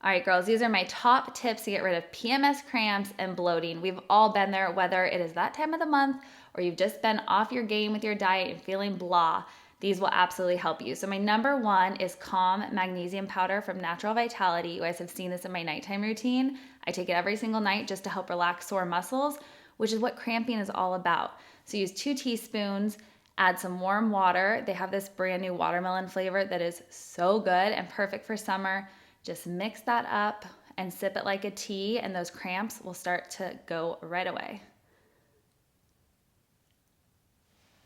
All right, girls, these are my top tips to get rid of PMS, cramps, and bloating. We've all been there, whether it is that time of the month or you've just been off your game with your diet and feeling blah. These will absolutely help you. So my number one is Calm Magnesium Powder from Natural Vitality. You guys have seen this in my nighttime routine. I take it every single night just to help relax sore muscles, which is what cramping is all about. So use 2 teaspoons, add some warm water. They have this brand new watermelon flavor that is so good and perfect for summer. Just mix that up and sip it like a tea, and those cramps will start to go right away.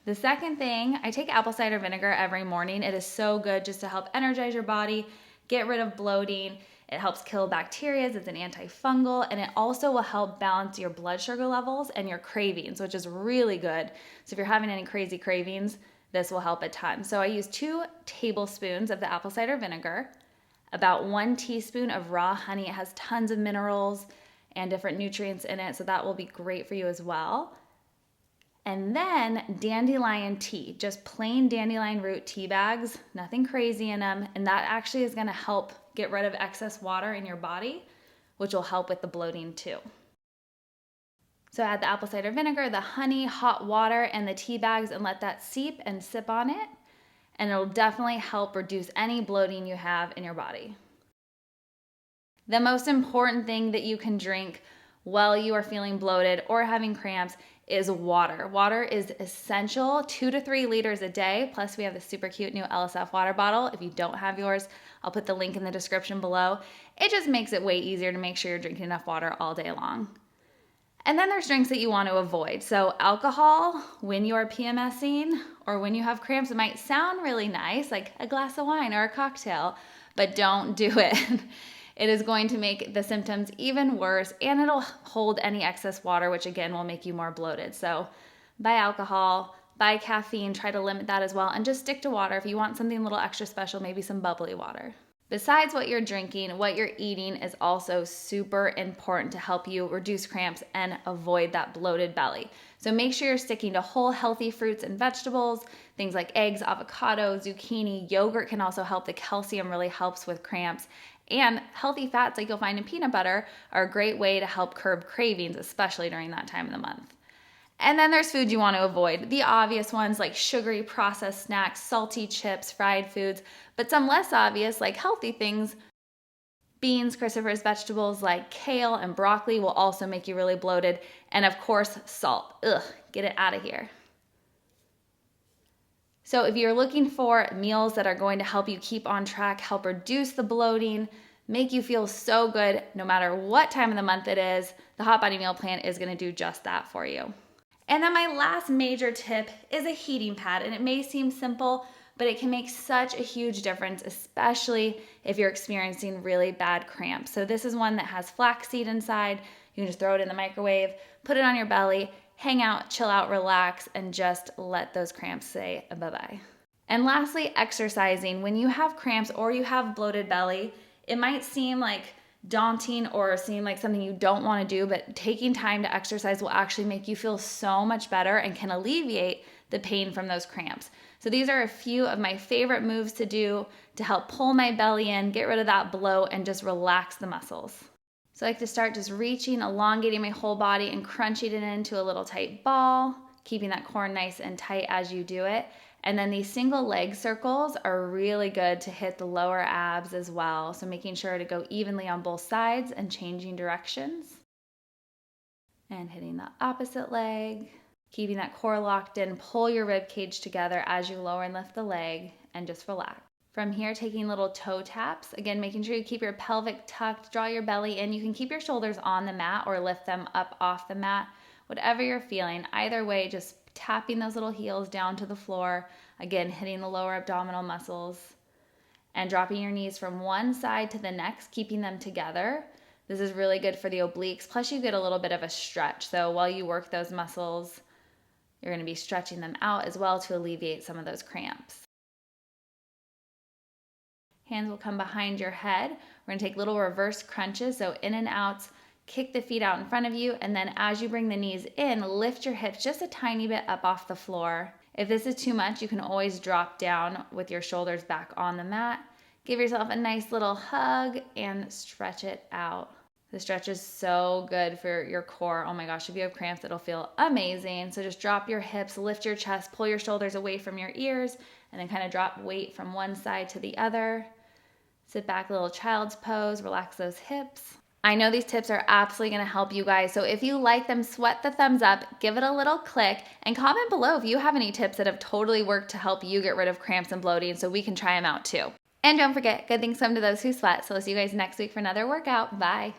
The second thing, I take apple cider vinegar every morning. It is so good just to help energize your body, get rid of bloating. It helps kill bacteria, it's an antifungal, and it also will help balance your blood sugar levels and your cravings, which is really good. So if you're having any crazy cravings, this will help a ton. So I use 2 tablespoons of the apple cider vinegar, about 1 teaspoon of raw honey. It has tons of minerals and different nutrients in it, so that will be great for you as well. And then dandelion tea, just plain dandelion root tea bags, nothing crazy in them, and that actually is gonna help get rid of excess water in your body, which will help with the bloating too. So add the apple cider vinegar, the honey, hot water, and the tea bags, and let that seep and sip on it. And it'll definitely help reduce any bloating you have in your body. The most important thing that you can drink while you are feeling bloated or having cramps is water. Water is essential, 2 to 3 liters a day. Plus we have the super cute new LSF water bottle. If you don't have yours, I'll put the link in the description below. It just makes it way easier to make sure you're drinking enough water all day long. And then there's drinks that you want to avoid. So alcohol, when you are PMSing or when you have cramps, it might sound really nice, like a glass of wine or a cocktail, but don't do it. It is going to make the symptoms even worse, and it'll hold any excess water, which again will make you more bloated. So buy alcohol, buy caffeine, try to limit that as well, and just stick to water. If you want something a little extra special, maybe some bubbly water. Besides what you're drinking, what you're eating is also super important to help you reduce cramps and avoid that bloated belly. So make sure you're sticking to whole healthy fruits and vegetables, things like eggs, avocado, zucchini. Yogurt can also help. The calcium really helps with cramps. And healthy fats like you'll find in peanut butter are a great way to help curb cravings, especially during that time of the month. And then there's foods you want to avoid. The obvious ones like sugary processed snacks, salty chips, fried foods, but some less obvious like healthy things. Beans, cruciferous vegetables like kale and broccoli will also make you really bloated. And of course, salt. Ugh, get it out of here. So if you're looking for meals that are going to help you keep on track, help reduce the bloating, make you feel so good no matter what time of the month it is, the Hot Body Meal Plan is going to do just that for you. And then my last major tip is a heating pad, and it may seem simple, but it can make such a huge difference, especially if you're experiencing really bad cramps. So this is one that has flaxseed inside. You can just throw it in the microwave, put it on your belly, hang out, chill out, relax, and just let those cramps say bye-bye. And lastly, exercising. When you have cramps or you have bloated belly, it might seem like daunting or seem like something you don't want to do, but taking time to exercise will actually make you feel so much better and can alleviate the pain from those cramps. So these are a few of my favorite moves to do to help pull my belly in, get rid of that bloat, and just relax the muscles. So I like to start just reaching, elongating my whole body and crunching it into a little tight ball, keeping that core nice and tight as you do it. And then these single leg circles are really good to hit the lower abs as well. So making sure to go evenly on both sides and changing directions. And hitting the opposite leg, keeping that core locked in, pull your rib cage together as you lower and lift the leg and just relax. From here, taking little toe taps, again, making sure you keep your pelvic tucked, draw your belly in. You can keep your shoulders on the mat or lift them up off the mat, whatever you're feeling. Either way, just tapping those little heels down to the floor, again, hitting the lower abdominal muscles, and dropping your knees from one side to the next, keeping them together. This is really good for the obliques, plus you get a little bit of a stretch. So while you work those muscles, you're gonna be stretching them out as well to alleviate some of those cramps. Hands will come behind your head. We're gonna take little reverse crunches, so in and outs. Kick the feet out in front of you, and then as you bring the knees in, lift your hips just a tiny bit up off the floor. If this is too much, you can always drop down with your shoulders back on the mat. Give yourself a nice little hug and stretch it out. The stretch is so good for your core. Oh my gosh, if you have cramps, it'll feel amazing. So just drop your hips, lift your chest, pull your shoulders away from your ears, and then kind of drop weight from one side to the other. Sit back, little child's pose, relax those hips. I know these tips are absolutely going to help you guys. So if you like them, sweat the thumbs up, give it a little click, and comment below if you have any tips that have totally worked to help you get rid of cramps and bloating so we can try them out too. And don't forget, good things come to those who sweat. So I'll see you guys next week for another workout. Bye.